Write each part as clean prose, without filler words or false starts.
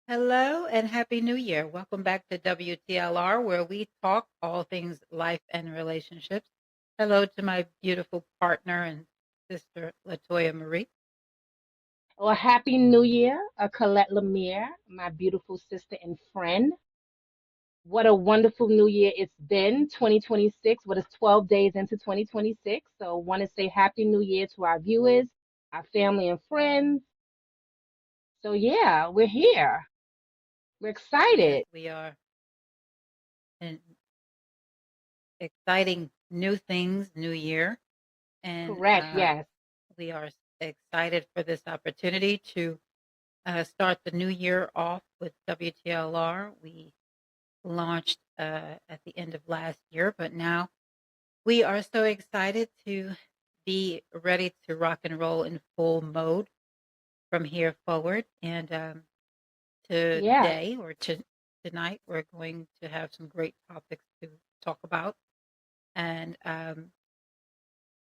Hello and Happy New Year. Welcome back to WTLR, where we talk all things life and relationships. Hello to my beautiful partner and sister, Latoya Marie. Well, Happy New Year, Colette Lemire, my beautiful sister and friend. What a wonderful new year it's been, 2026. What is 12 days into 2026? So, want to say Happy New Year to our viewers, our family, and friends. So, yeah, we're here. We're Yes, excited. we are in exciting new things, new year. And Correct, yes. we are excited for this opportunity to start the new year off with WTLR. We launched at the end of last year, but now we are so excited to be ready to rock and roll in full mode from here forward. And Yes. today or tonight, we're going to have some great topics to talk about. And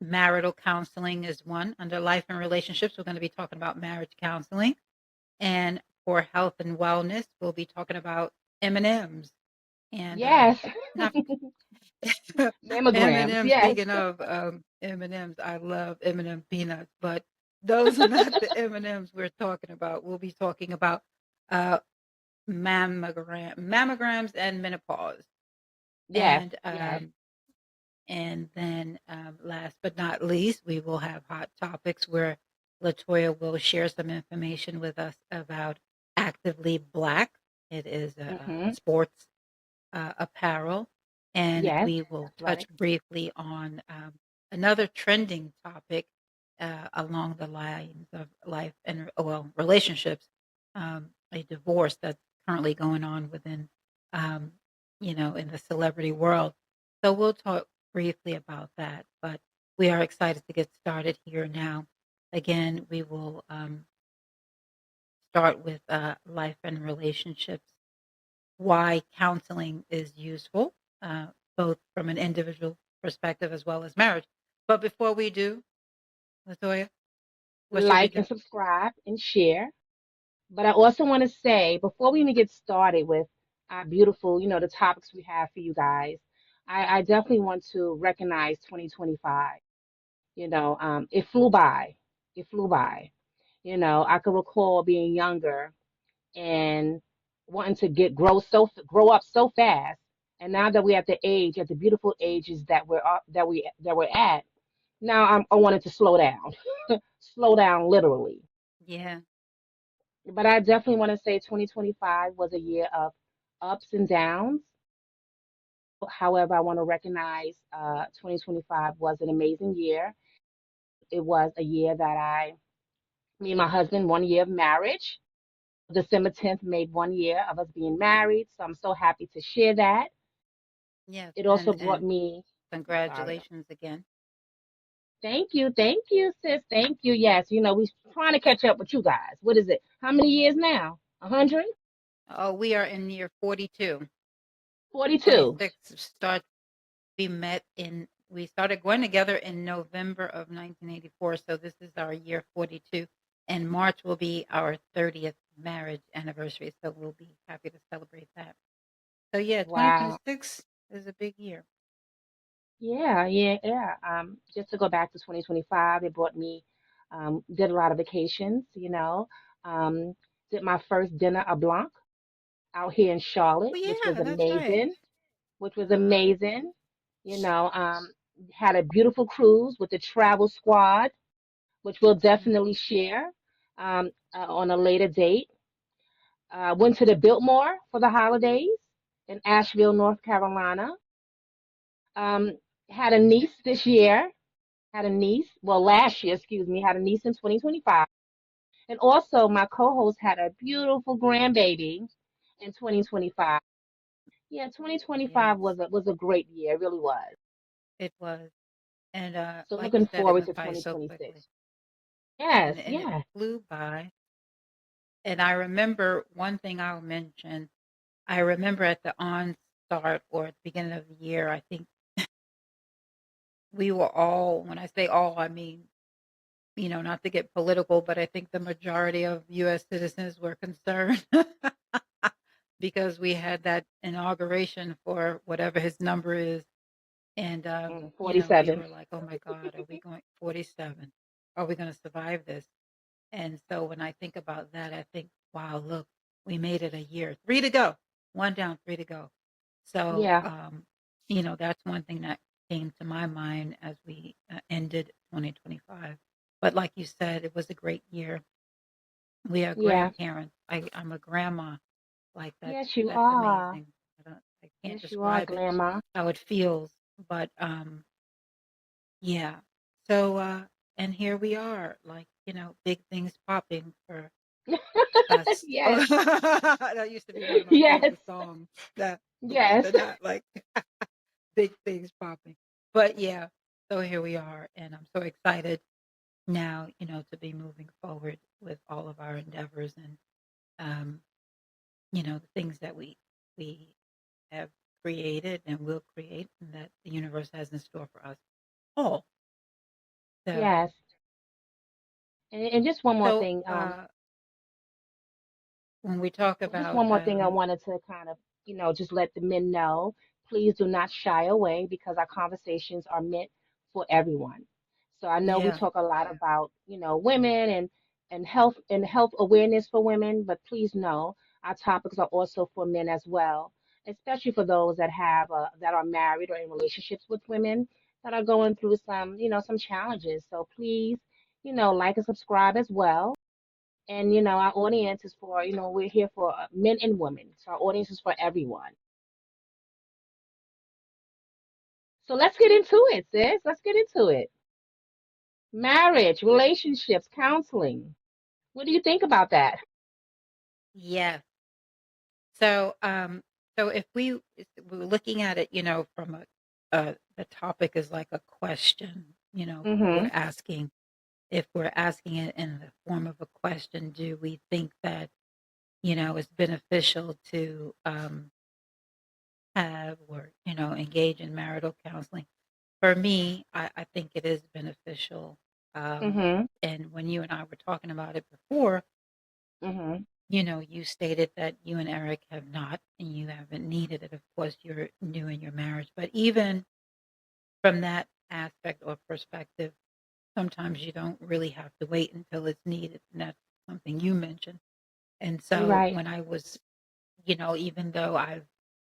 marital counseling is one. Under life and relationships, we're going to be talking about marriage counseling. And for health and wellness, we'll be talking about M&Ms. And Yes. not Mammograms, M&M, yes. speaking of, M&Ms, I love M&M peanuts, but those are not the M&Ms we're talking about. We'll be talking about, uh, mammograms and menopause. Yes, And, yes. then, last but not least, we will have hot topics where Latoya will share some information with us about Actively Black. It is a Mm-hmm. sports apparel. And Yes, we will that's touch right. briefly on another trending topic along the lines of life and, well, relationships, a divorce that's currently going on within, um, in the celebrity world. So we'll talk briefly about that. But we are excited to get started here now. Again, we will start with life and relationships, why counseling is useful, uh, both from an individual perspective as well as marriage. But before we do, Latoya, what should we Like do? and subscribe and share. But I also want to say, before we even get started with our beautiful, the topics we have for you guys, I definitely want to recognize 2025. It flew by. It flew by. I can recall being younger and wanting to grow up so fast. And now that we're at the beautiful ages that we're at, now I wanted to slow down, slow down literally. Yeah. But I definitely want to say 2025 was a year of ups and downs. However, I want to recognize 2025 was an amazing year. It was a year that me and my husband, 1 year of marriage. December 10th made 1 year of us being married. So I'm so happy to share that. Yes. It also brought And me, I'm sorry. congratulations again. Thank you, sis. Thank you. Yes, we're trying to catch up with you guys. What is it? How many years now? 100? Oh, we are in year 42. 42. 26 start. We started going together in November of 1984. So this is our year 42. And March will be our 30th marriage anniversary. So we'll be happy to celebrate that. So yeah, Wow. 2026 is a big year. Yeah, yeah, yeah. Just to go back to 2025, it brought me, did a lot of vacations, um, did my first dinner a blanc out here in Oh Charlotte, yeah, that's right. which was Uh, amazing. You know, um, had a beautiful cruise with the travel squad, which we'll mhm. definitely share on a later date. Went to the Biltmore for the holidays in Asheville, North Carolina. Um, had a niece this year. Had a niece, well, last year, excuse me, had a niece in 2025. And also, my co host had a beautiful grandbaby in 2025. Yeah, 2025 Yes, was a great year, it really was. it was. And So like you looking said, it forward to went by so quickly. 2026. Yes, And it yeah. flew by. And I remember one thing I'll mention. I remember at the onstart or at the beginning of the year, I think we were all, when I say all, I mean not to get political, but I think the majority of US citizens were concerned because we had that inauguration for whatever his number is. And, we 47. were like, "Oh my god, are we going 47? Are we gonna survive this?" And so when I think about that, I think, "Wow, look, we made it a year. 3 to go. 1 down, 3 to go." So, Yeah, that's one thing that came to my mind as we, ended 2025. But like you said, it was a great year. We are yeah. grandparents. I'm a grandma. Like, Yes, you that's are. amazing. I can't Yes, you are, describe it, Grandma. how it feels, but, yeah. So, and here we are, like, big things popping for us. Yes, That used to be one of my yes, favorite songs. That, believe it yes. or not, like big things popping. But yeah, so here we are, and I'm so excited now, to be moving forward with all of our endeavors and um, the things that we have created and will create, and that the universe has in store for us all. So, Yes. And just one more so thing. when we talk Just about one more thing I wanted to kind of, just let the men know. Please do not shy away because our conversations are meant for everyone. So I know we yeah, talk a lot about, women and health awareness for women, but please know our topics are also for men as well, especially for those that are married or in relationships with women that are going through some challenges. So please, like and subscribe as well. And our audience is for, we're here for men and women. So our audience is for everyone. So let's get into it, sis. Let's get into it. Marriage, relationships, counseling. What do you think about that? yeah. So, if we're looking at it, from the topic is like a question, Mm-hmm. if we're asking it in the form of a question, do we think that, it's beneficial to have or, engage in marital counseling? For me, I think it is beneficial. Mm-hmm. And when you and I were talking about it before, Mm-hmm. you stated that you and Eric have not, and you haven't needed it. Of course, you're new in your marriage, but even from that aspect or perspective, sometimes you don't really have to wait until it's needed. And that's something you mentioned. And You're so right. when I was, even though I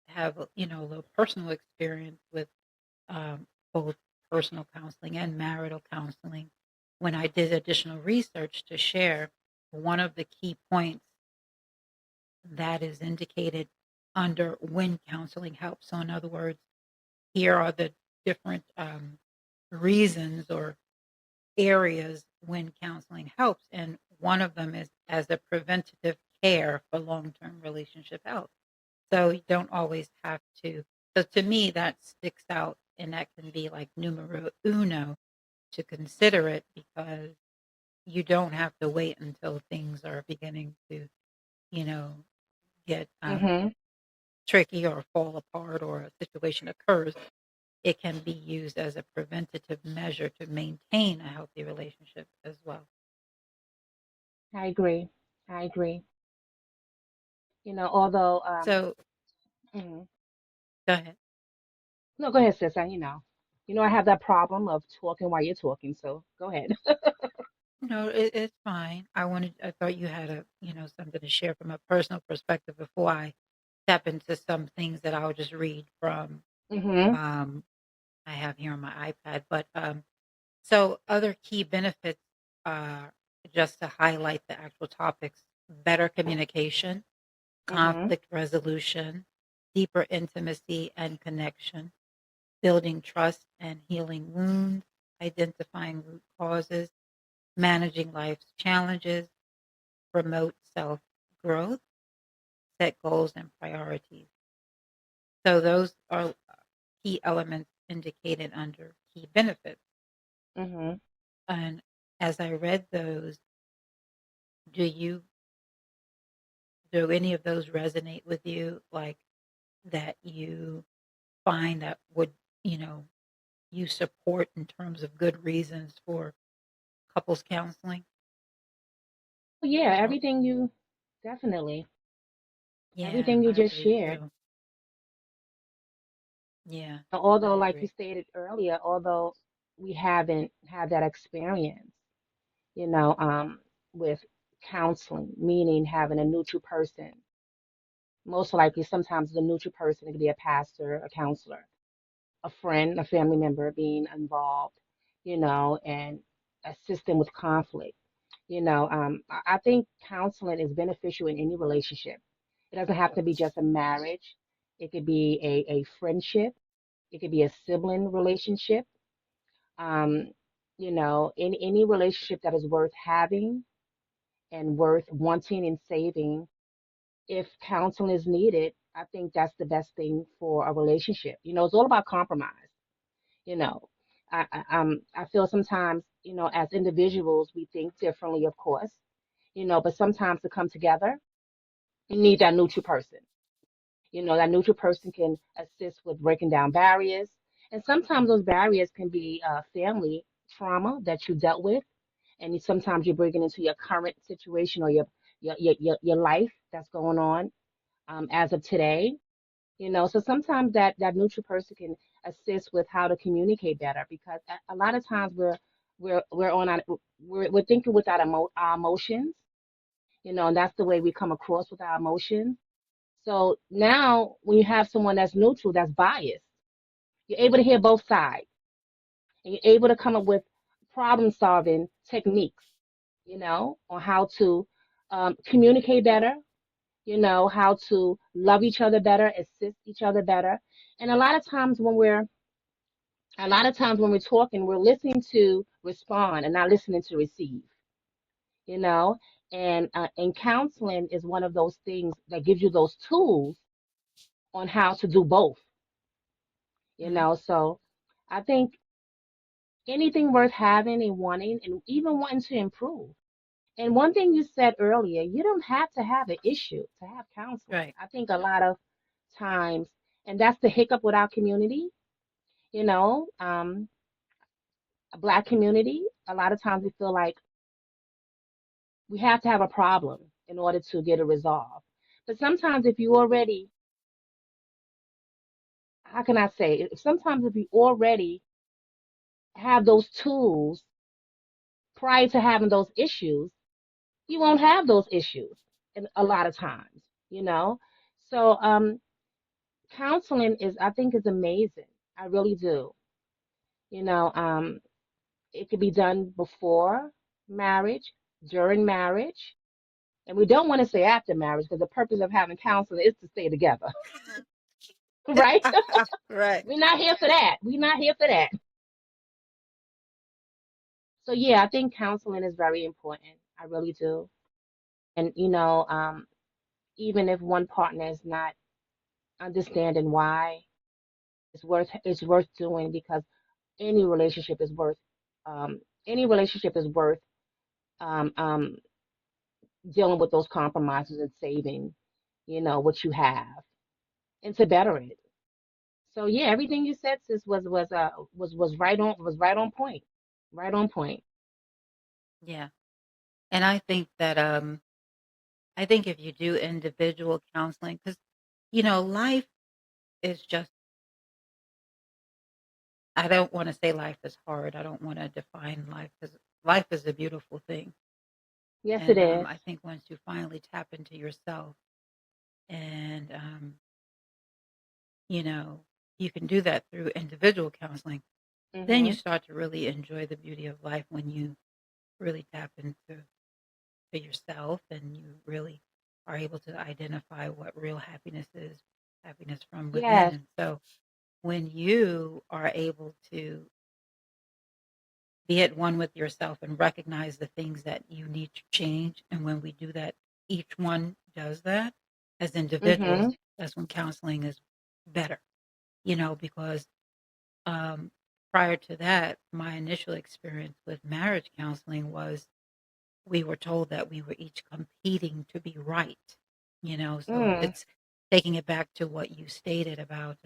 have, a little personal experience with both personal counseling and marital counseling, when I did additional research to share, one of the key points that is indicated under when counseling helps. So, in other words, here are the different reasons or areas when counseling helps. And one of them is as a preventative care for long term relationship health. So, you don't always have to. So, to me, that sticks out, and that can be like numero uno to consider it because you don't have to wait until things are beginning to, you know, get Mm-hmm. tricky or fall apart or a situation occurs, it can be used as a preventative measure to maintain a healthy relationship as well. I agree. I agree. Although So mhm. go ahead. No, go ahead, sis. I have that problem of talking while you're talking, so go ahead. No, it's fine. I thought you had something to share from a personal perspective before I tap into some things that I'll just read from Mm-hmm. um, I have here on my iPad. But so other key benefits, uh, just to highlight the actual topics: better communication, Mm-hmm. conflict resolution, deeper intimacy and connection, building trust and healing wounds, identifying root causes, managing life's challenges, promote self growth, set goals and priorities. So, those are key elements indicated under key benefits. Mm-hmm. And as I read those, do you do any of those resonate with you? Like that you find that would, you know, you support in terms of good reasons for couples counseling. Yeah, So, everything you definitely, yeah, everything you I just believe shared. so. Yeah, I Although, like you agree. stated earlier, although we haven't had that experience, you know, with counseling, meaning having a neutral person, most likely sometimes the neutral person could be a pastor, a counselor, a friend, a family member being involved, and assisting with conflict. I think counseling is beneficial in any relationship. It doesn't have to be just a marriage. It could be a friendship. It could be a sibling relationship. Um, any relationship that is worth having and worth wanting and saving. If counseling is needed, I think that's the best thing for a relationship. It's all about compromise. You know, I feel sometimes, as individuals, we think differently, of course, but sometimes to come together, you need that neutral person. That neutral person can assist with breaking down barriers. And sometimes those barriers can be family trauma that you dealt with. And sometimes you bring it into your current situation or your life that's going on as of today. So sometimes that neutral person can assist with how to communicate better because a lot of times we're on our, we're thinking with our emotions, and that's the way we come across with our emotions. So now when you have someone that's neutral, that's biased, you're able to hear both sides and you're able to come up with problem solving techniques, on how to communicate better, how to love each other better, assist each other better. And a lot of times when we're talking, we're listening to respond and not listening to receive, you know. And counseling is one of those things that gives you those tools on how to do both. Mhm. So I think anything worth having and wanting and even wanting to improve. And one thing you said earlier, you don't have to have an issue to have counseling. Right. I think a lot of times, and that's the hiccup with our community, you know, um, a black community, a lot of times we feel like we have to have a problem in order to get it resolved. But sometimes if you already, how can I say, sometimes if you already have those tools prior to having those issues, you won't have those issues in a lot of times, you know. So counseling I think is amazing. I really do. You know, it could be done before marriage, during marriage, and we don't want to say after marriage because the purpose of having counseling is to stay together, right? Right. We're not here for that. We're not here for that. So yeah, I think counseling is very important. I really do. And even if one partner is not understanding why, it's worth doing because any relationship is worth um, any relationship is worth um, um, dealing with those compromises and saving, what you have and to better it. So yeah, everything you said, sis, was right on point, right on point. Yeah. And I think if you do individual counseling, because life is just, I don't want to say life is hard. I don't want to define life because life is a beautiful thing. Yes, it And is. I think once you finally tap into yourself and, you know, you can do that through individual counseling, then you Mhm. start to really enjoy the beauty of life when you really tap into to yourself and you really are able to identify what real happiness is, happiness from within. Yes. And so when you are able to be at one with yourself and recognize the things that you need to change, and when we do that, each one does that as individuals, Mhm. that's when counseling is better, because um, prior to that, my initial experience with marriage counseling was we were told that we were each competing to be right, so Mm. it's taking it back to what you stated about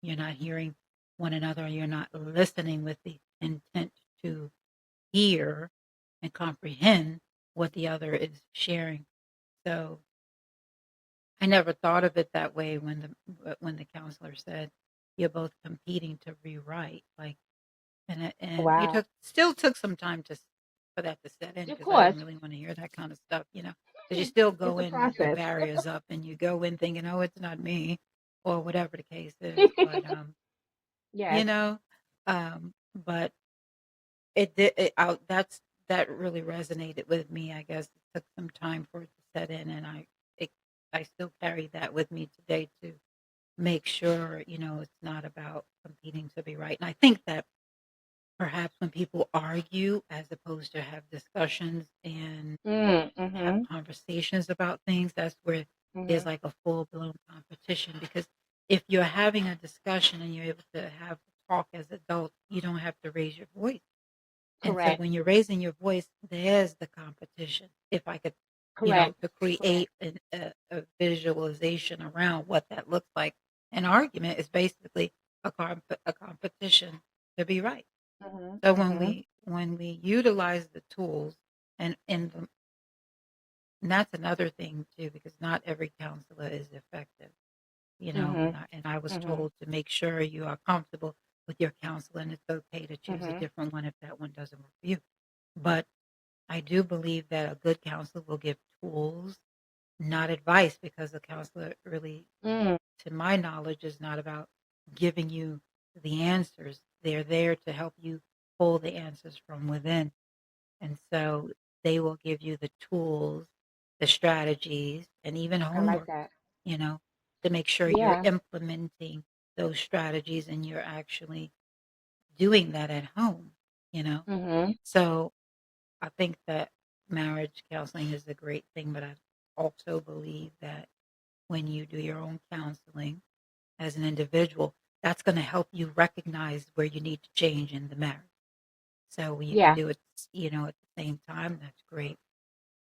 you're not hearing one another, you're not listening with the intent to hear and comprehend what the other is sharing. So I never thought of it that way when the counselor said you're both competing to rewrite. Like, and you Wow. still took some time for that to set in Of because I didn't course. really want to hear that kind of stuff, because you still It's go a in with your process. barriers up and you go in thinking, oh, it's not me, or whatever the case is. But you Yes. know, but that really resonated with me. I guess it took some time for it to set in, and it, I still carry that with me today to make sure, it's not about competing to be right. And I think that perhaps when people argue as opposed to have discussions and have Mm-hmm. conversations about things, that's where there's Mm-hmm. like a full blown competition. Because if you're having a discussion and you're able to have talk as adults, you don't have to raise your voice. And so Correct. when you're raising your voice, there's the competition. If I could, Correct. to Correct. create a visualization around what that looks like, an argument is basically a competition to be right. Mm-hmm. So Mm-hmm. when we utilize the tools and that's another thing too, because not every counselor is effective, Mm-hmm. and I was Mm-hmm. told to make sure you are comfortable with your counselor, and it's okay to choose a Mm-hmm. different one if that one doesn't work for you. But I do believe that a good counselor will give tools, not advice, because a counselor really, Mm. to my knowledge, is not about giving you the answers. They're there to help you pull the answers from within. And so they will give you the tools, the strategies, and even I like homework, that. you know, to make sure you're Yeah. implementing those strategies and you're actually doing that at home. Mm-hmm. So I think that marriage counseling is a great thing, but I also believe that when you do your own counseling as an individual, that's going to help you recognize where you need to change in the marriage. So when you can Yeah. do it, at the same time, that's great.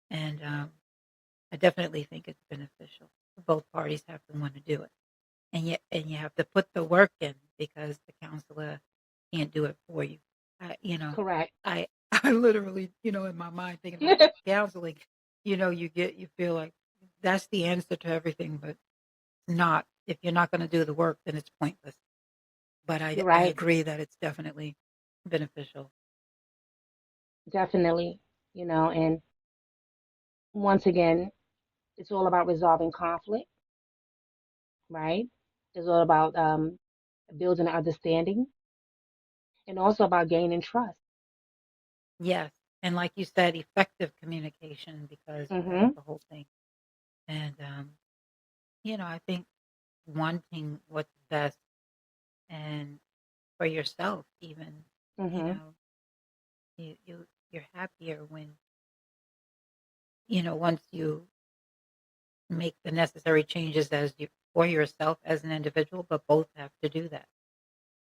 And I definitely think it's beneficial. Both parties have to want to do it, and you have to put the work in because the counselor can't do it for you. I, you know, Correct. I I literally, in my mind thinking about counseling, you feel like that's the answer to everything, but not. If you're not going to do the work, then it's pointless. But I You're I right. agree that it's definitely beneficial. Definitely. And once again, it's all about resolving conflict, right? It's all about building understanding and also about gaining trust. Yes, and like you said, effective communication because that's Mm-hmm. the whole thing. And I think wanting what's best and for yourself even, you Mm-hmm. know, you're happier when, once you make the necessary changes as you for yourself as an individual, but both have to do that.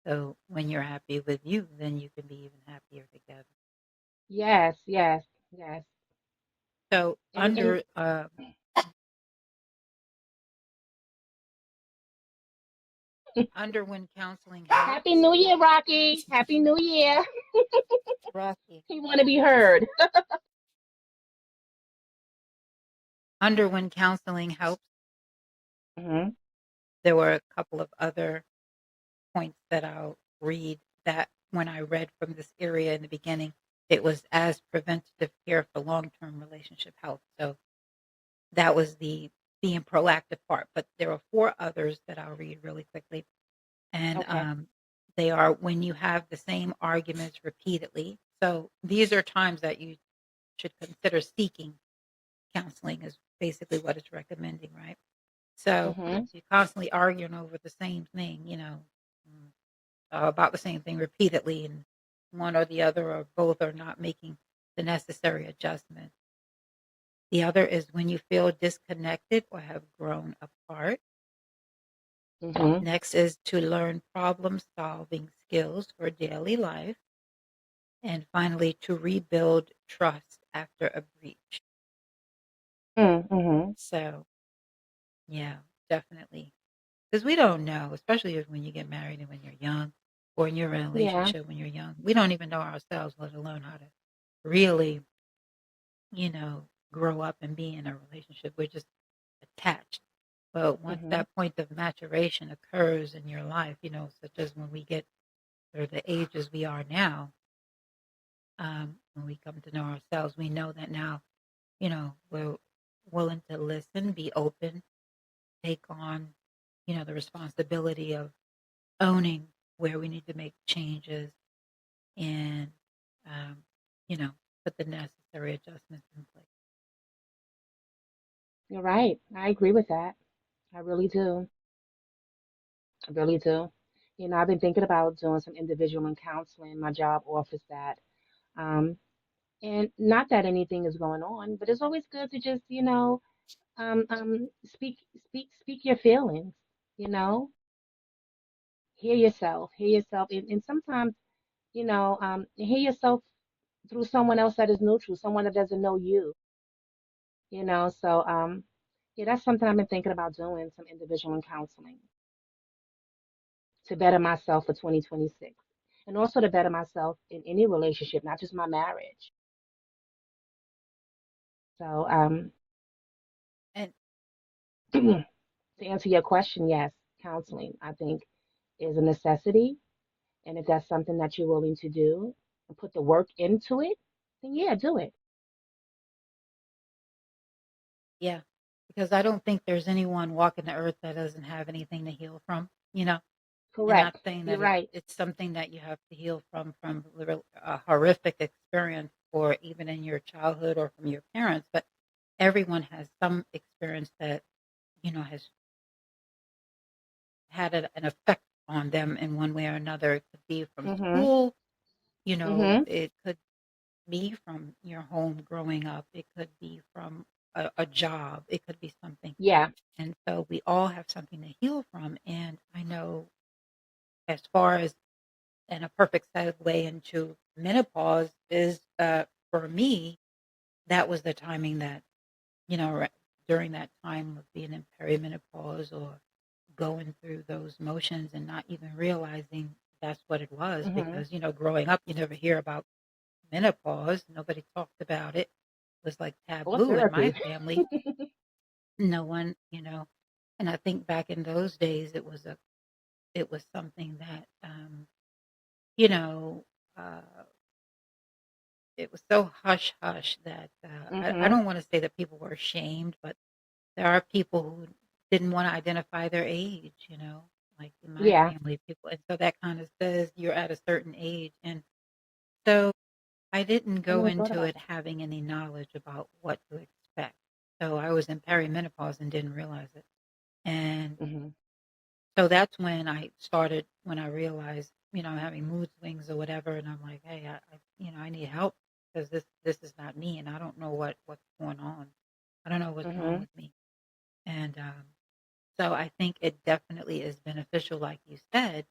So when you're happy with you, then you can be even happier together. Yes, yes, yes. So And under when counseling Happy helps, New Year, Rocky. Happy New Year. Rocky, You want to be heard. under when counseling helps, Mm-hmm. there were a couple of other points that I'll read that when I read from this area in the beginning, it was as preventative care for long-term relationship health. So that was the being proactive part. But there are four others that I'll read really quickly. And Okay. they are when you have the same arguments repeatedly. So these are times that you should consider seeking counseling, is basically what it's recommending, right? So Mm-hmm. if you're constantly arguing over the same thing, mm, about the same thing repeatedly, and one or the other or both are not making the necessary adjustment. The other is when you feel disconnected or have grown apart. Mm-hmm. Next is to learn problem solving skills for daily life. And finally, to rebuild trust after a breach. Mm-hmm. So, yeah, definitely. Because we don't know, especially when you get married and when you're young, or when you're in a Yeah. relationship when you're young. We don't even know ourselves, let alone how to really, grow up and be in a relationship. We're just attached. But once Mhm. that point of maturation occurs in your life, such as when we get or the ages we are now, when we come to know ourselves, we know that now, we're willing to listen, be open, take on, the responsibility of owning where we need to make changes and, um, you know, put the necessary adjustments in place. You're right. I agree with that. I really do. I really do. I've been thinking about doing some individual and counseling. My job offers that. Um, and not that anything is going on, but it's always good to just, speak your feelings, you know, hear yourself, and sometimes, hear yourself through someone else that is neutral, someone that doesn't know you. So, yeah, that's something I've been thinking about doing, some individual and counseling to better myself for 2026 and also to better myself in any relationship, not just my marriage. So, And to answer your question, yes, counseling, I think, is a necessity. And if that's something that you're willing to do and put the work into it, then yeah, do it. yeah, because I don't think there's anyone walking the earth that doesn't have anything to heal from. And not Correct. saying You're that right. it's something that you have to heal from a horrific experience or even in your childhood or from your parents, but everyone has some experience that, has had an effect on them in one way or another. It could be from Mhm. school, Mhm. it could be from your home growing up, it could be from a job, it could be something. Yeah. And so we all have something to heal from. And I know as far as and a perfect segue into menopause is for me, that was the timing that, during that time of being in perimenopause or going through those motions and not even realizing that's what it was Mhm. because, growing up, you never hear about menopause. Nobody talked about it. It was like Or taboo in my therapy. family. No one, and I think back in those days, it was something that, you know, uh, it was so hush hush that I Mhm. don't want to say that people were ashamed, but there are people who didn't want to identify their age, like in my Yeah. family, people, and so that kind of says you're at a certain age, and so I didn't I go never thought into about it having any knowledge about what to expect. So I was in perimenopause and didn't realize it, and that. Mhm. so that's when I realized, I'm having mood swings or whatever, and I'm like, hey, I need help because this is not me, and I don't know what's going on. I don't know what's wrong Mhm. with me, and so I think it definitely is beneficial, like you said,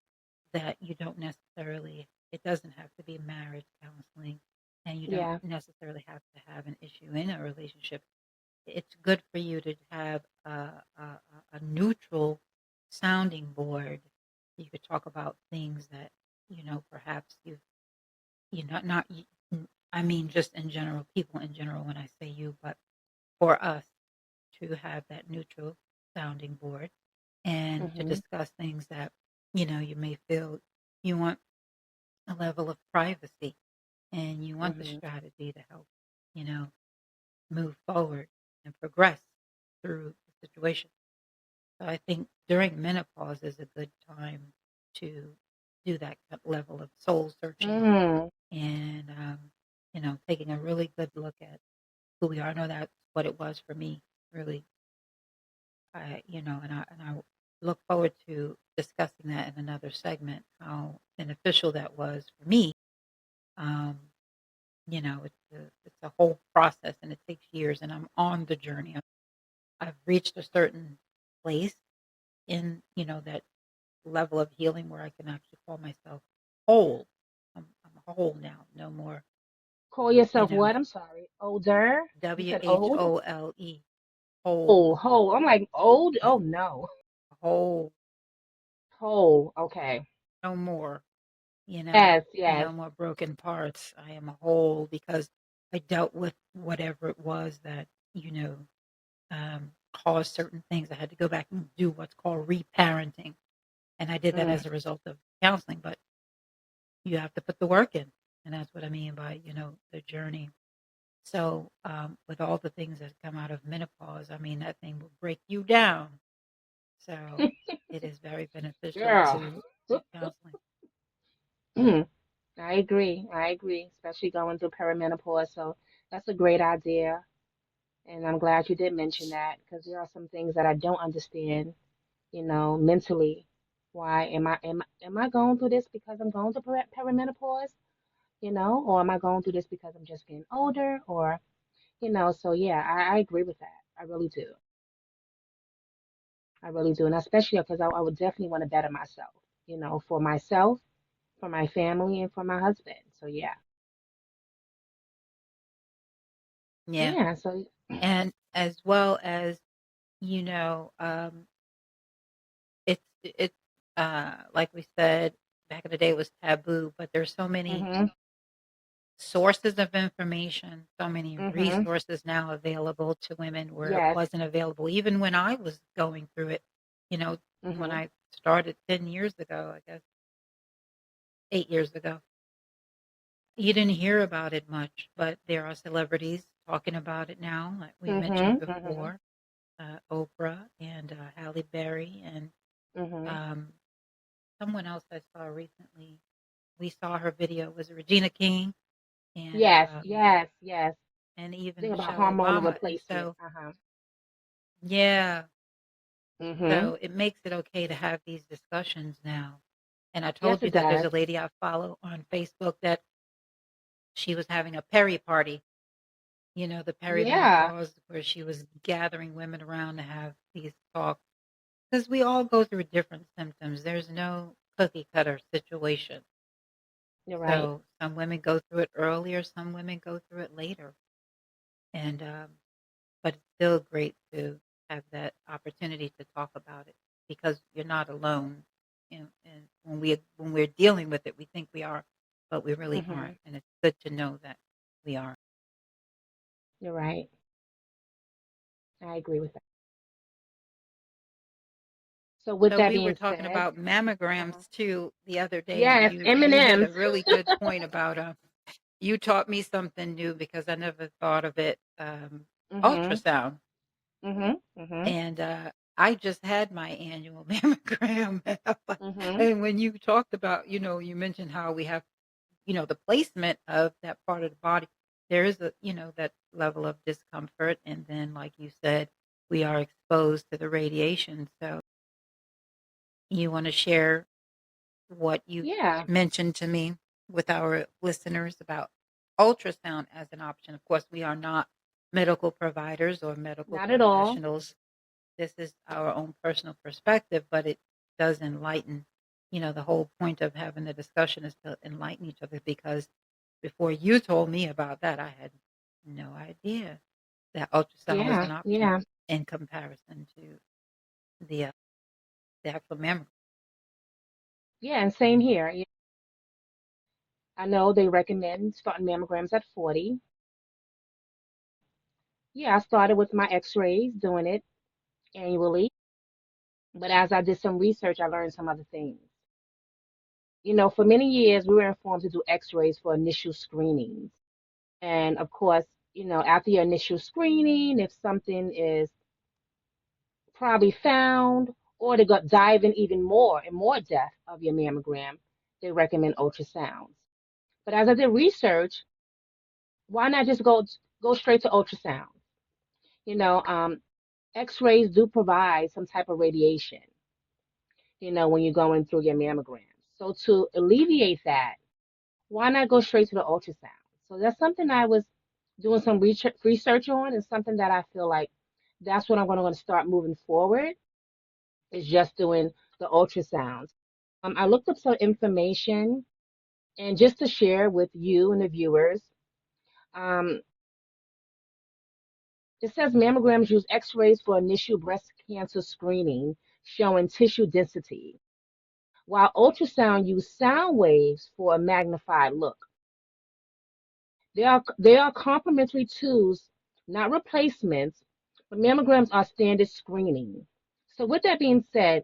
that you don't necessarily. It doesn't have to be marriage counseling, and you don't Yeah. necessarily have to have an issue in a relationship. It's good for you to have a neutral sounding board. You could talk about things that, perhaps not, I mean, just in general, people in general, when I say you, but for us to have that neutral sounding board and to Mhm. discuss things that, you may feel you want a level of privacy and you want the Mhm. strategy to help, you know, move forward and progress through the situation. So I think during menopause is a good time to do that level of soul searching Mm. and, taking a really good look at who we are. I know that's what it was for me, really. And I look forward to discussing that in another segment, how beneficial that was for me. Um, it's a whole process and it takes years, and I'm on the journey. I've reached a certain place in, that level of healing where I can actually call myself whole. I'm whole now, no more, Call you yourself know, what? I'm sorry. Older? You said old? WHOLE, whole, Oh, whole. I'm like old? yeah, Oh no. whole, Whole. Okay. no more, you know, Yes, yes. no more broken parts. I am whole because I dealt with whatever it was that, caused certain things. I had to go back and do what's called reparenting, and I did that Mm, as a result of counseling, but you have to put the work in, and that's what I mean by, the journey. So, with all the things that come out of menopause, I mean, that thing will break you down. So, it is very beneficial girl. to seek counseling. Mm, I agree. I agree, especially going through perimenopause. So that's a great idea. And I'm glad you did mention that because there are some things that I don't understand, mentally. Why am I going through this because I'm going through perimenopause, or am I going through this because I'm just getting older or, so yeah, I agree with that. I really do. I really do. And especially because I would definitely want to better myself, for myself, for my family, and for my husband. So yeah. Yeah, Yeah. So, and as well as, you know, um, it's, like we said, back in the day, it was taboo, but there's so many hmm sources of information, so many hmm resources now available to women where it yes. wasn't available even when I was going through it, you know, when hmm I started 10 years ago, I guess 8 years ago. You didn't hear about it much, but there are celebrities talking about it now, like we mentioned hmm before, Oprah and Halle Berry and hmm um, someone else I saw recently. We saw her video was Regina King and Yes. Yes. Yes. and even Think about Michelle hormonal Obama. And replacement. so, Uh-huh. yeah, hmm so it makes it okay to have these discussions now. And I Yes, told it you that there's does. a lady I follow on Facebook that she was having a peri party, the Yeah. perimenopause, where she was gathering women around to have these talks. Because we all go through different symptoms. There's no cookie cutter situation. You're right. So some women go through it earlier, some women go through it later. And but it's still great to have that opportunity to talk about it because you're not alone. And when we're dealing with it, we think we are, but we really hmm aren't. And it's good to know that we are. You're right. I agree with that. So with So that we were being talking said, about uh mammograms too the other day, and yes, you made M&Ms. a really good point about you taught me something new because I never thought of it. hmm Ultrasound, hmm and I just had my annual mammogram, hmm and when you talked about, you mentioned how we have, the placement of that part of the body. There is that level of discomfort, and then, like you said, we are exposed to the radiation. So you want to share what you Yeah, mentioned to me with our listeners about ultrasound as an option. Of course, we are not medical providers or medical not at all. professionals. This is our own personal perspective, but it does enlighten. The whole point of having the discussion is to enlighten each other because before you told me about that, I had no idea that ultrasound was Yeah, an option yeah, in comparison to the, uh, the actual mammogram. yeah, and same here. I know they recommend starting mammograms at 40. Yeah, I started with my x-rays, doing it annually. But as I did some research, I learned some other things. For many years, we were informed to do x-rays for initial screenings. And of course, after your initial screening, if something is probably found, or to go dive in even more and more depth of your mammogram, they recommend ultrasounds. But as I did research, why not just go straight to ultrasound? You know, um, X-rays do provide some type of radiation, when you're going through your mammogram. So to alleviate that, why not go straight to the ultrasound? So that's something I was doing some research on, and something that I feel like that's what I'm going to start moving forward is just doing the ultrasounds. I looked up some information, and just to share with you and the viewers, um, it says mammograms use X-rays for initial breast cancer screening, showing tissue density, while ultrasound use sound waves for a magnified look. They are complementary tools, not replacements, but mammograms are standard screening. So with that being said,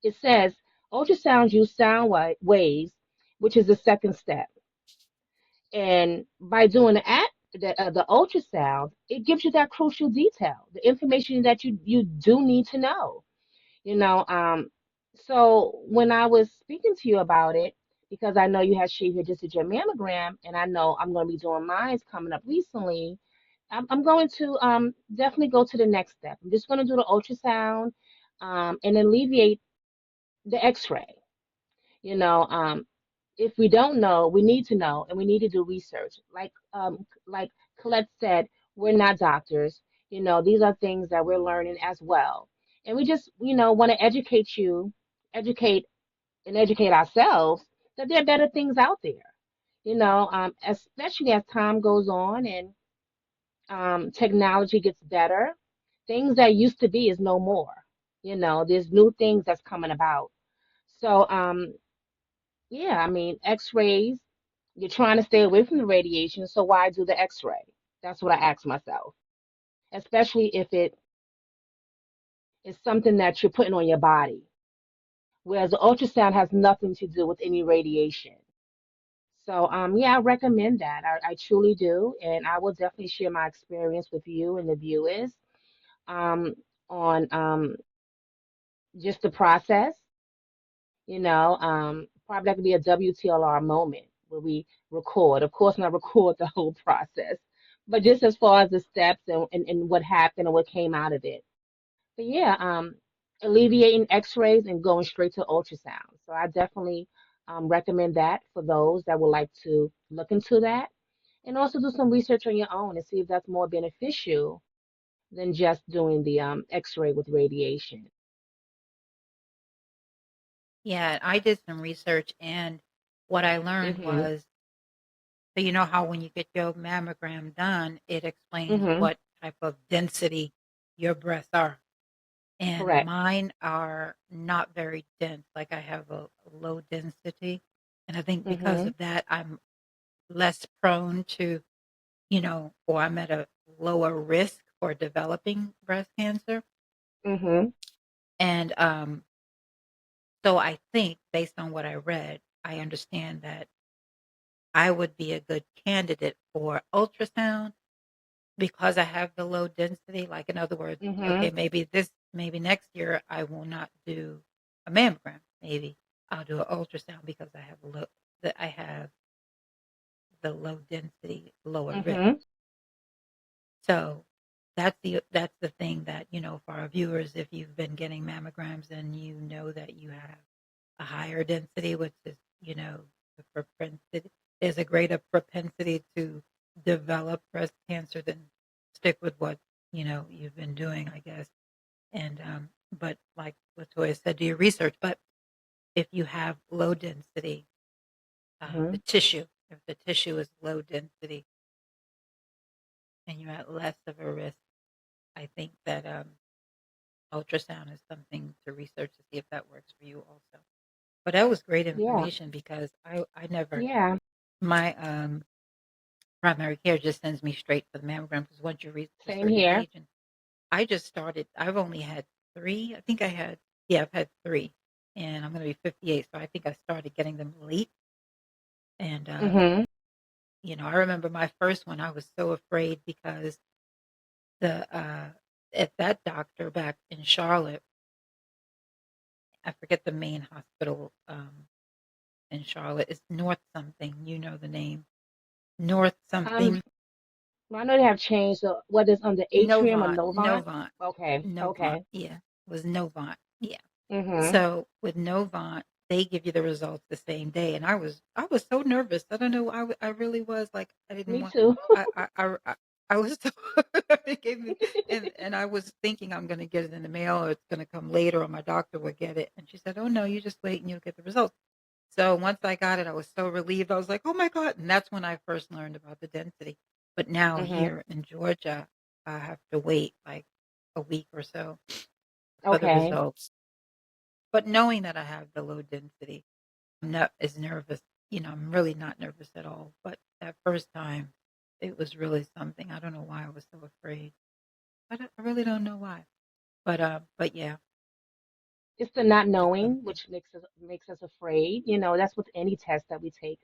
it says ultrasounds use sound waves, which is the second step. And by doing the ultrasound, it gives you that crucial detail, the information that you do need to know. You know, so when I was speaking to you about it, because I know you had shared, you just did your mammogram, and I know I'm going to be doing mine coming up recently. I'm going to definitely go to the next step. I'm just going to do the ultrasound and alleviate the X-ray. You know, if we don't know, we need to know, and we need to do research. Like Colette said, we're not doctors. These are things that we're learning as well, and we just want to educate and educate ourselves that there are better things out there. Especially as time goes on and technology gets better, things that used to be is no more. There's new things that's coming about. So, yeah, I mean, X-rays, you're trying to stay away from the radiation, so why do the X-ray? That's what I ask myself, especially if it is something that you're putting on your body, whereas the ultrasound has nothing to do with any radiation. So, yeah, I recommend that. I truly do, and I will definitely share my experience with you and the viewers um, on just the process. Probably that could be a WTLR moment where we record. Of course, not record the whole process, but just as far as the steps and what happened and what came out of it. But yeah, alleviating X-rays and going straight to ultrasound. So I definitely recommend that for those that would like to look into that and also do some research on your own and see if that's more beneficial than just doing the X-ray with radiation. Yeah, I did some research, and what I learned Mhm. was, so you know how when you get your mammogram done, it explains Mhm. what type of density your breasts are. And Correct. mine are not very dense. Like I have a low density. And I think because Mhm. of that, I'm less prone to, or I'm at a lower risk for developing breast cancer. Mhm. And so I think based on what I read, I understand that I would be a good candidate for ultrasound because I have the low density. Like, in other words, okay, Mhm. maybe next year I will not do a mammogram. Maybe I'll do an ultrasound because I have the low density, lower risk. Mhm. So that's the thing that, for our viewers, if you've been getting mammograms and you know that you have a higher density, which is, the propensity, there's a greater propensity to develop breast cancer than stick with what, you've been doing, I guess. And, but like Latoya said, do your research. But if you have low density, the Mhm. tissue, if the tissue is low density and you're at less of a risk, I think that ultrasound is something to research to see if that works for you also. But that was great Yeah. information because I never Yeah. my primary care just sends me straight for the mammogram because once you reach a Same certain here. age, and I just started. I've only had three. I think I had, yeah, I've had three, and I'm going to be 58, so I think I started getting them late. And Mhm. I remember my first one. I was so afraid because the at that doctor back in Charlotte, I forget the main hospital in Charlotte. It's North something. You know the name. North Um, something. I know they have changed. So what is under Atrium or Novant, Novant? Novant, Okay. Novant, Okay. yeah, it was Novant, yeah. Mhm. So, with Novant, they give you the results the same day, and I was so nervous. I don't know, I really was, like, I didn't Me want too. I was so it gave me, and I was thinking I'm gonna get it in the mail or it's gonna come later or my doctor will get it, and she said, "Oh, no, you just wait and you'll get the results." So once I got it, I was so relieved. I was like, "Oh my god." And that's when I first learned about the density. But now Mhm. here in Georgia, I have to wait like a week or so for the Okay. results. But knowing that I have the low density, I'm not as nervous. I'm really not nervous at all. But that first time, it was really something. I don't know why I was so afraid. I really don't know why. But yeah, It's the not it's knowing something. which makes us afraid. That's with any test that we take.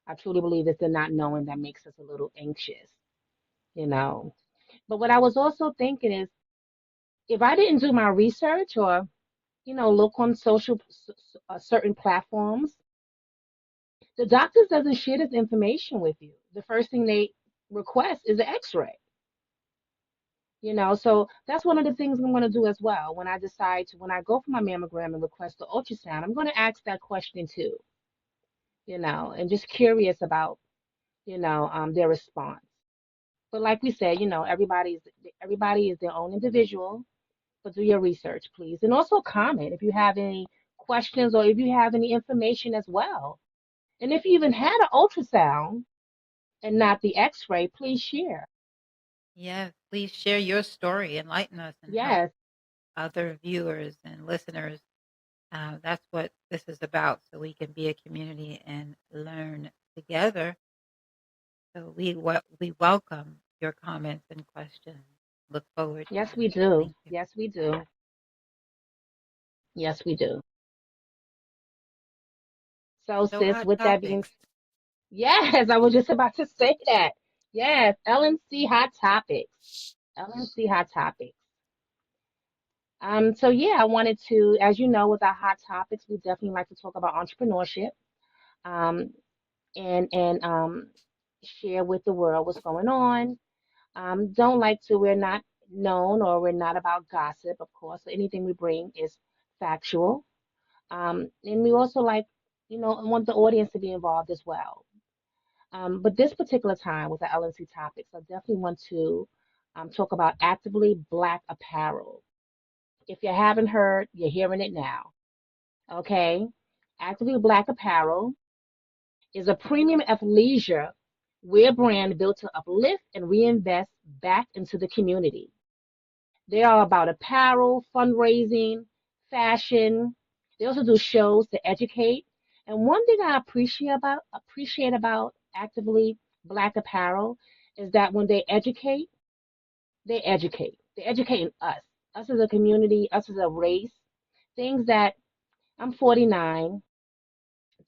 I truly believe it's the not knowing that makes us a little anxious, you know. But what I was also thinking is if I didn't do my research or, look on certain platforms, the doctors doesn't share this information with you. The first thing they request is an x-ray. So that's one of the things I'm going to do as well. When I go for my mammogram and request the ultrasound, I'm going to ask that question too, and just curious about, their response. But like we said, everybody is their own individual, but do your research, please. And also comment if you have any questions or if you have any information as well. And if you even had an ultrasound and not the x-ray, please share. Yeah, please share your story, enlighten us, and help Yes, other viewers and listeners. That's what this is about, so we can be a community and learn together. So we welcome your comments and questions. Look forward to yes, we them. do. Thank you. Yes, we do. Yes, we do. So, So sis, hot with that being, topics. yes, I was just about to say that. Yes, LNC Hot Topics. LNC Hot Topics. So yeah, I wanted to, as you know, with our hot topics, we definitely like to talk about entrepreneurship, um, and share with the world what's going on. Don't like to, we're not known or we're not about gossip, of course. So anything we bring is factual. And we also like, want the audience to be involved as well. But this particular time with the LNC topics, I definitely want to talk about actively Black apparel. If you haven't heard, you're hearing it now. Okay? Actively Black apparel is a premium athleisure wear brand built to uplift and reinvest back into the community. They are about apparel, fundraising, fashion. They also do shows to educate. And one thing I appreciate about actively Black apparel is that when they educate, they educate. They educate us as a community, us as a race. Things that I'm 49,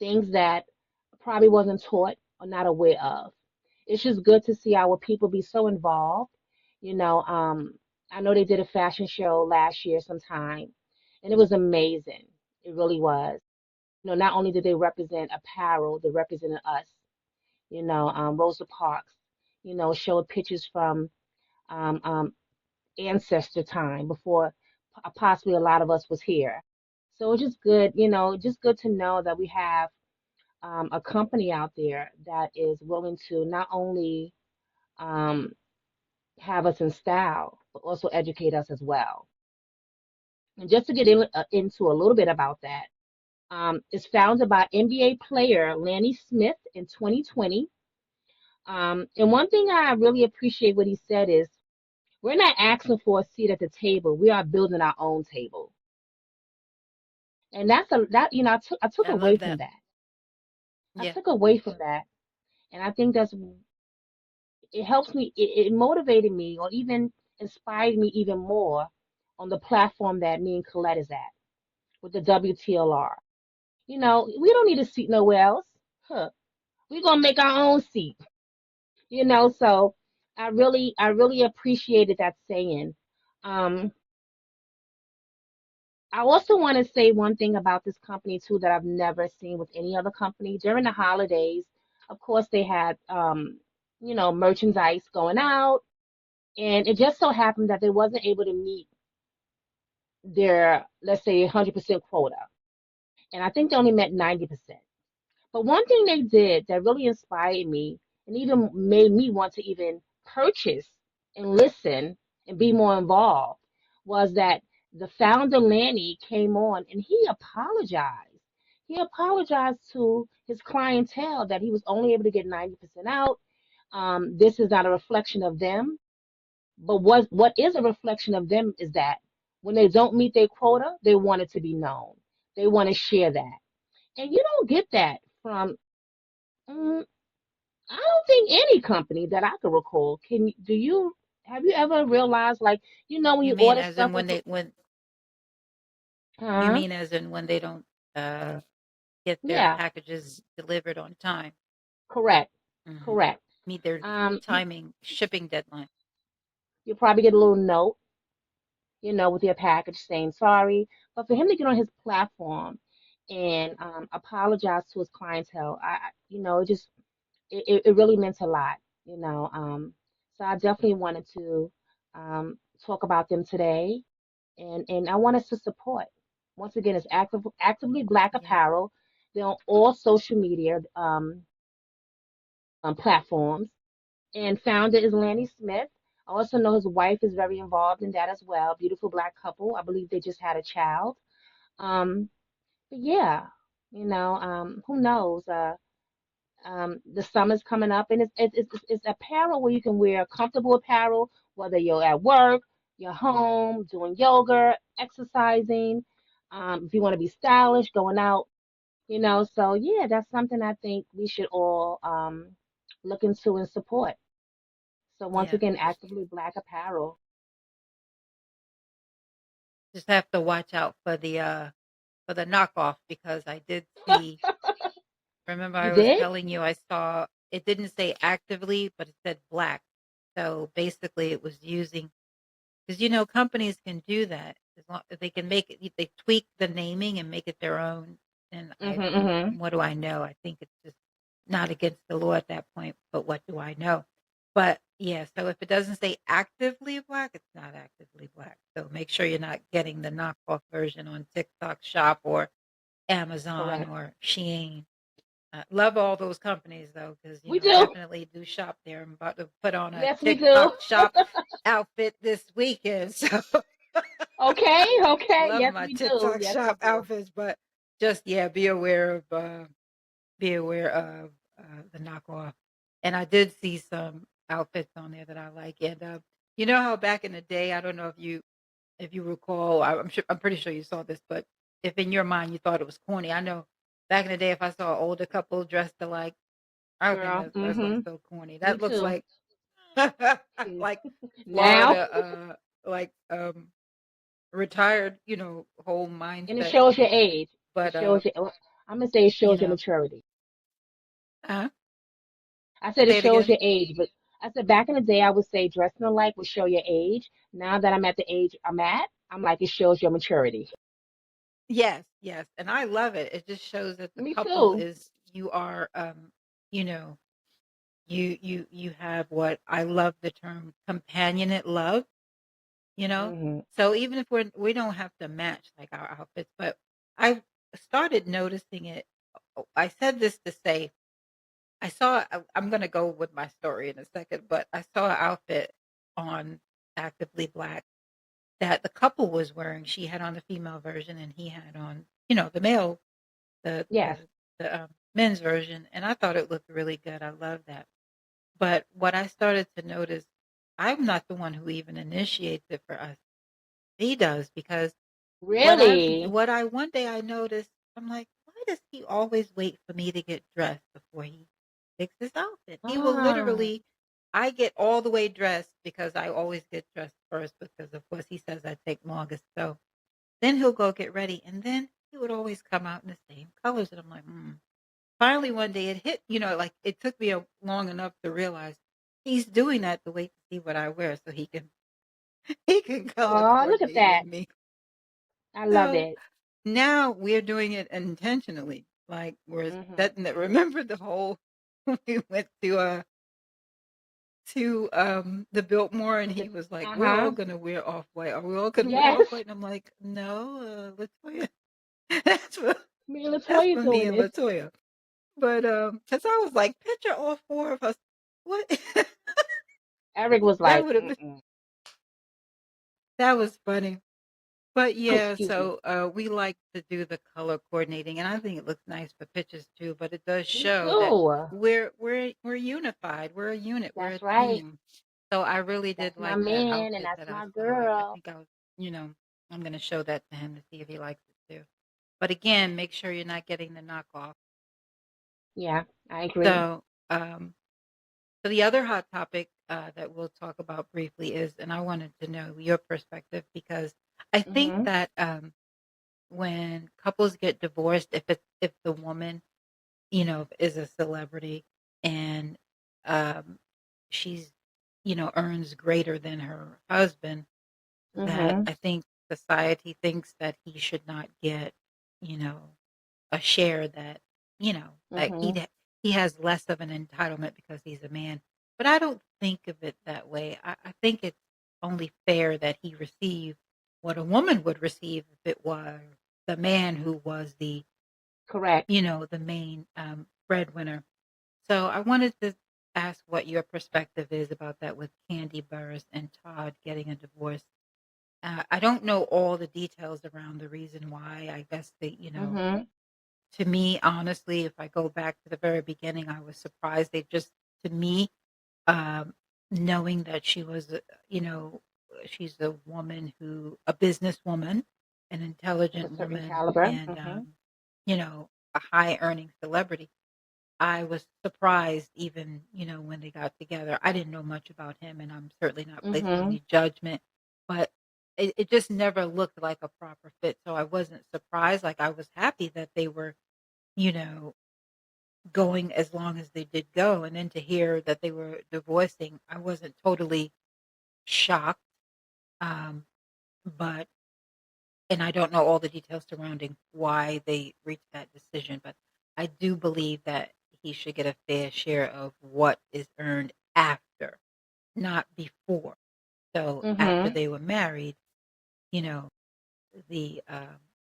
things that probably wasn't taught or not aware of. It's just good to see our people be so involved. You know, um, I know they did a fashion show last year sometime, and it was amazing. It really was. Not only did they represent apparel, they represented us. Rosa Parks, showed pictures from um, um, ancestor time before possibly a lot of us was here. So it's just good, just good to know that we have a company out there that is willing to not only um, have us in style, but also educate us as well. And just to get into a little bit about that, it's founded by NBA player Lanny Smith in 2020. And one thing I really appreciate what he said is, we're not asking for a seat at the table. We are building our own table. And I took I away love from that. that. I Yeah. took away from that. And I think it helps me, it motivated me or even inspired me even more on the platform that me and Colette is at with the WTLR. We don't need a seat nowhere else. Huh. We're gonna make our own seat. So I really appreciated that saying. Um, I also want to say one thing about this company too that I've never seen with any other company. During the holidays, of course, they had merchandise going out, and it just so happened that they wasn't able to meet their, let's say, 100% quota. And I think they only met 90%. But one thing they did that really inspired me and even made me want to even purchase and listen and be more involved was that the founder, Lanny, came on and he apologized. He apologized to his clientele that he was only able to get 90% out. This is not a reflection of them. But what is a reflection of them is that when they don't meet their quota, they want it to be known. They want to share that. And you don't get that from Mm, I don't think any company that I could recall can. Do you? Have you ever realized, like, when You you mean order as in stuff when with, they you huh? mean as in when they don't get their Yeah, packages delivered on time? correct, Mhm. correct. Meet their You timing shipping deadline. you probably get a little note, with your package saying sorry. But for him to get on his platform and apologize to his clientele, it just it really meant a lot, you know. So I definitely wanted to talk about them today, and I want us to support. Once again, it's actively Black Yeah. Apparel. They're on all social media platforms, and founder is Lanny Smith. I also know his wife is very involved in that as well. Beautiful Black couple. I believe they just had a child. Um, but yeah, who knows? The summer's coming up, and it's apparel where you can wear comfortable apparel, whether you're at work, you're home, doing yoga, exercising. If you want to be stylish, going out, So yeah, that's something I think we should all look into and support. So once Yeah. again, actively Black apparel. Just have to watch out for the knockoff because I did see, remember You I was did? telling you I saw it didn't say actively, but it said black. So basically it was using, because companies can do that as long as they can make it, they tweak the naming and make it their own. And Mm-hmm, mm-hmm. what do I know? I think it's just not against the law at that point, but what do I know? But yeah, so if it doesn't say actively black, it's not actively black. So make sure you're not getting the knockoff version on TikTok Shop or Amazon Correct. or Shein. Love all those companies though, because We I do. definitely do shop there. I'm about to put on a Yes, we do. TikTok Shop outfit this weekend, so Okay, okay. love Yes, my we do. TikTok Yes, we Shop do. outfits. But just yeah, be aware of the knockoff. And I did see some outfits on there that I like. And you know how back in the day, I don't know if you recall, I'm pretty sure you saw this, but if in your mind you thought it was corny, I know back in the day if I saw an older couple dressed alike, I would think Girl. that's like Mm-hmm. so corny. Me That looks too. like Shoot. like Now, Florida, like retired, whole and it mindset. shows your age. It But shows your, I'm gonna say it you shows your know, maturity. uh, I said it say it shows again. your age, but I said back in the day I would say dressing alike would show your age. Now that I'm at the age I'm at, I'm like it shows your maturity. Yes, yes, and I love it. It just shows that the Me couple too. is you are, you know, you have what I love the term companionate love, you know? Hmm. So even if we don't have to match like our outfits, but I started noticing it. I said this to say I'm gonna go with my story in a second, but I saw an outfit on Actively Black that the couple was wearing. She had on the female version and he had on, the male, the Yes. the men's version, and I thought it looked really good. I love that. But what I started to notice, I'm not the one who even initiates it for us. He does because Really? what I one day I noticed, I'm like, why does he always wait for me to get dressed before he picks his outfit? He will Ah. literally I get all the way dressed because I always get dressed first because of course he says I take longest. So then he'll go get ready and then he would always come out in the same colors and I'm like, Finally one day it hit, like it took me long enough to realize he's doing that to wait to see what I wear so he can he can color Oh, look at coordinate with that. me. I love So it. now we're doing it intentionally. Like we're Hmm. setting it. Remember the whole we went to the Biltmore and he was like, "We're all Uh-huh. gonna wear off white. Are we all gonna wear off Yes. white?" And I'm like, "No, Latoya, that's for Me and that's Latoya for me doing and this. Latoya." But because I was like, picture all four of us. What Eric was that like, would have been mm-mm. that was funny. But yeah, Excuse me. so we like to do the color coordinating, and I think it looks nice for pictures too. But it does Me show that too. we're unified. We're a unit. We're That's a right. team. So I really did That's my like that man and outfit that's that I my saw. I girl. think I was, I'm gonna show that to him to see if he likes it too. But again, make sure you're not getting the knockoff. Yeah, I agree. So, so the other hot topic that we'll talk about briefly is, and I wanted to know your perspective because I think Mhm. that when couples get divorced, if the woman, is a celebrity and um, she's, earns greater than her husband, that Mhm. I think society thinks that he should not get, you know, a share that, like Mhm. he has less of an entitlement because he's a man. But I don't think of it that way. I think it's only fair that he receive what a woman would receive if it was the man who was Correct. the main breadwinner. So I wanted to ask what your perspective is about that with Candy Burris and Todd getting a divorce. I don't know all the details around the reason why. I guess Mhm. to me, honestly, if I go back to the very beginning, I was surprised. They just, to me, um, knowing that she was, she's a woman a businesswoman, an Of a intelligent certain woman, caliber. and, Mhm. a high earning celebrity. I was surprised even, when they got together. I didn't know much about him, and I'm certainly not placing Mhm. any judgment, but it just never looked like a proper fit. So I wasn't surprised. Like I was happy that they were, you know, going as long as they did go. And then to hear that they were divorcing, I wasn't totally shocked. Um, but, and I don't know all the details surrounding why they reached that decision, but I do believe that he should get a fair share of what is earned after, not before. So after Mhm. they were married, you know,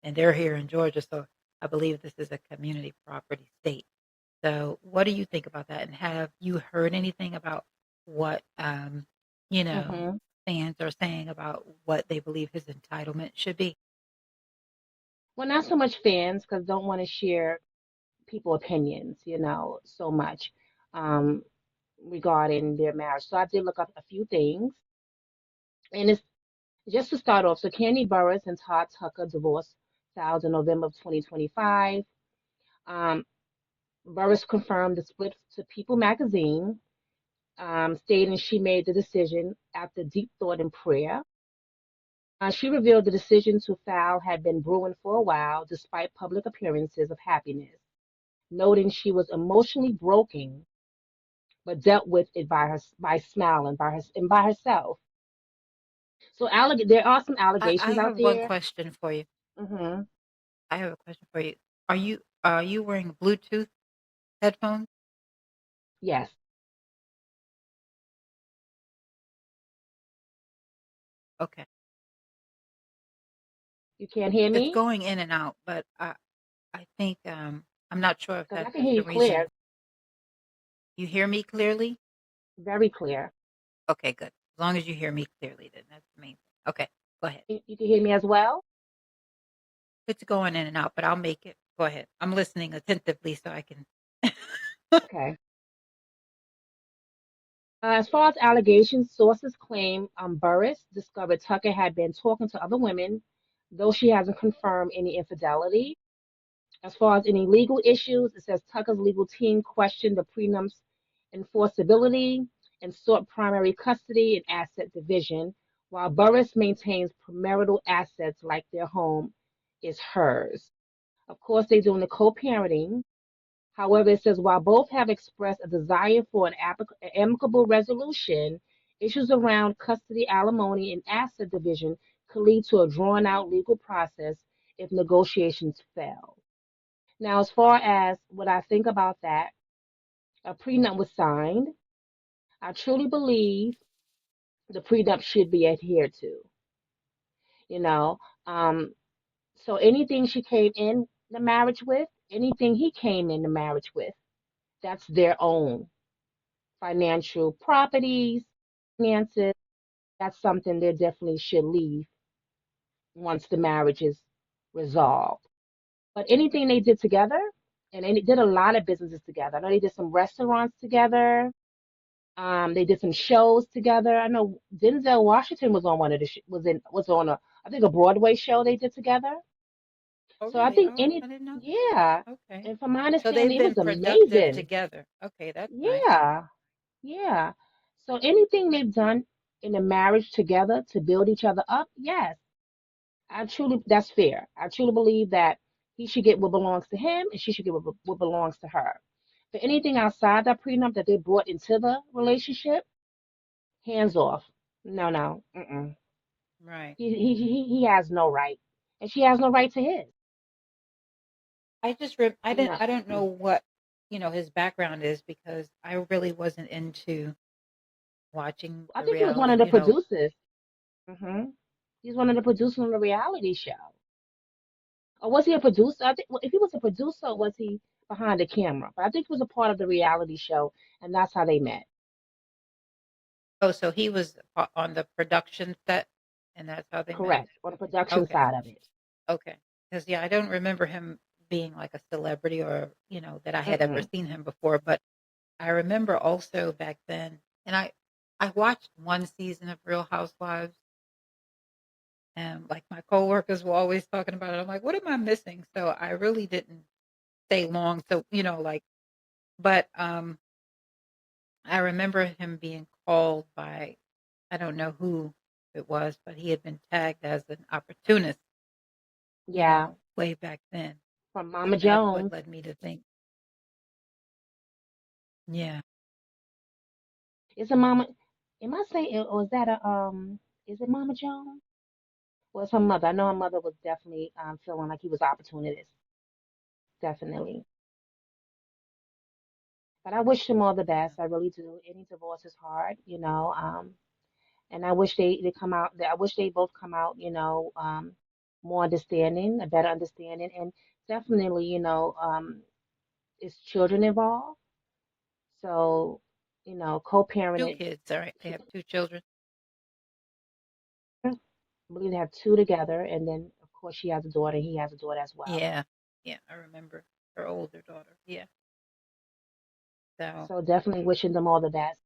and they're here in Georgia, so I believe this is a community property state. So what do you think about that? And have you heard anything about what, you know, Mhm. fans are saying about what they believe his entitlement should be? Well, not so much fans because don't want to share people opinions, so much um, regarding their marriage. So I did look up a few things, and it's just to start off. So Candy Burris and Todd Tucker divorced filed in November of 2025. Um, Burris confirmed the split to People magazine, stating she made the decision after deep thought and prayer. She revealed the decision to file had been brewing for a while, despite public appearances of happiness, noting she was emotionally broken but dealt with it by smiling by herself. So there are some I allegations out have one there. question for you. Hmm. I have a question for you. Are you wearing Bluetooth headphones? Yes, Okay. you can't hear It's me going in and out, but I think I'm not sure if because I that's can hear the you clear, reason. You hear me clearly? very clear. Okay, good. As long as you hear me clearly, then that's the main thing. Okay, go ahead. You can hear me as well. It's going in and out, but I'll make it. Go ahead. I'm listening attentively so I can. Okay. As far as allegations, sources claim Burris discovered Tucker had been talking to other women, though she hasn't confirmed any infidelity. As far as any legal issues, it says Tucker's legal team questioned the prenup's enforceability and sought primary custody and asset division, while Burris maintains premarital assets like their home is hers. Of course, they're doing the co-parenting. However, it says while both have expressed a desire for an amicable resolution, issues around custody, alimony, and asset division could lead to a drawn out legal process if negotiations fail. Now, as far as what I think about that, a prenup was signed. I truly believe the prenup should be adhered to. You know, um, so anything she came in the marriage with, anything he came in the marriage with, that's their own financial properties, finances. That's something they definitely should leave once the marriage is resolved. But anything they did together, and they did a lot of businesses together. I know they did some restaurants together. They did some shows together. I know Denzel Washington was on one of the was on a I think a Broadway show they did together. Oh, So I really? think Oh, any, I didn't know that. yeah. Okay. And from my So they've understanding, it been was productive amazing. together. Okay, that's nice. Yeah, yeah. So anything they've done in a marriage together to build each other up, yes, that's fair. I truly believe that he should get what belongs to him and she should get what belongs to her. For anything outside that prenup that they brought into the relationship, hands off. No, no. Mm-mm. Right. He has no right, and she has no right to his. No. I don't know what, his background is because I really wasn't into watching I the think he was one of reality, the producers. Hmm. He's one of the producers on the reality show. Or was he a producer? I think, well, if he was a producer, was he behind the camera? But I think he was a part of the reality show, and that's how they met. Oh, so he was on the production set, and that's how they met? Correct. On the production Okay, side of it. okay. Because yeah, I don't remember him being like a celebrity or, that I had ever Mm-mm. seen him before, but I remember also back then, and I watched one season of Real Housewives, and like my coworkers were always talking about it. I'm like, what am I missing? So I really didn't stay long. So, but I remember him being called by, I don't know who it was, but he had been tagged as an opportunist, Yeah, way back then. from Mama And that's what Jones. led me to think, yeah. Is it Mama? Am I saying, or is that a Is it Mama Jones? Well, it's her mother. I know her mother was definitely feeling like he was opportunist. Definitely. But I wish him all the best. I really do. Any divorce is hard, and I wish they come out. I wish they both come out, more understanding, a better understanding, and definitely, it's children involved. So, Two co-parenting. kids, all right. They have two children. I believe they have two together, and then of course she has a daughter. He has a daughter as well. Yeah. Yeah. I remember her older daughter. Yeah. So, So definitely wishing them all the best.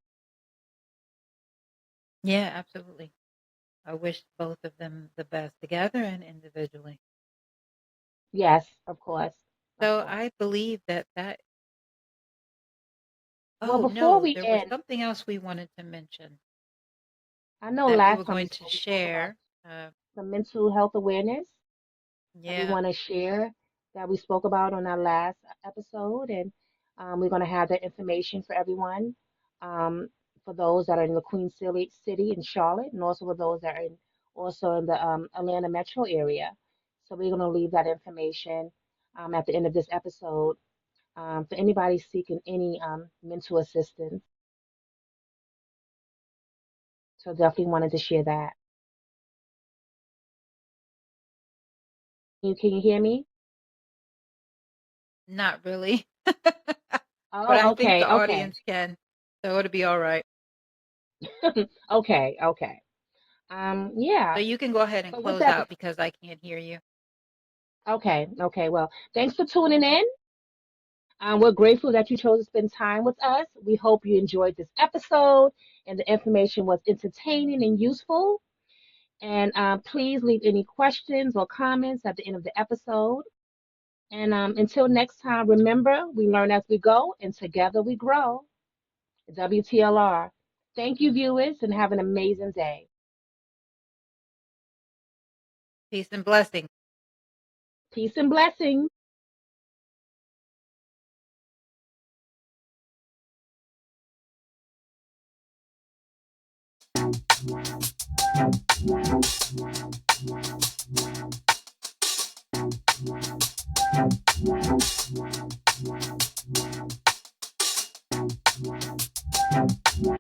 yeah, absolutely. I wish both of them the best together and individually. Yes, of course, of So course. I believe that, Well, oh before no, we there was end, something else we wanted to mention I know that we were last time we going to spoke, we spoke about share. Uh, some mental health awareness that we yeah. want to share that we spoke about on our last episode, and we're going to have that information for everyone, um, for those that are in the Queen City in Charlotte, and also for those that are also in the Atlanta metro area. So we're going to leave that information at the end of this episode for anybody seeking any mental assistance. So definitely wanted to share that. Can you hear me? Not really. But I Oh, think okay, the okay, audience can. So it'll be all right. okay, okay. So Yeah. you can go ahead and So with close that, out because I can't hear you. okay, okay. Well, thanks for tuning in. We're grateful that you chose to spend time with us. We hope you enjoyed this episode and the information was entertaining and useful. And please leave any questions or comments at the end of the episode. And until next time, remember, we learn as we go and together we grow. WTLR. Thank you, viewers, and have an amazing day. Peace and blessings. Peace and blessings.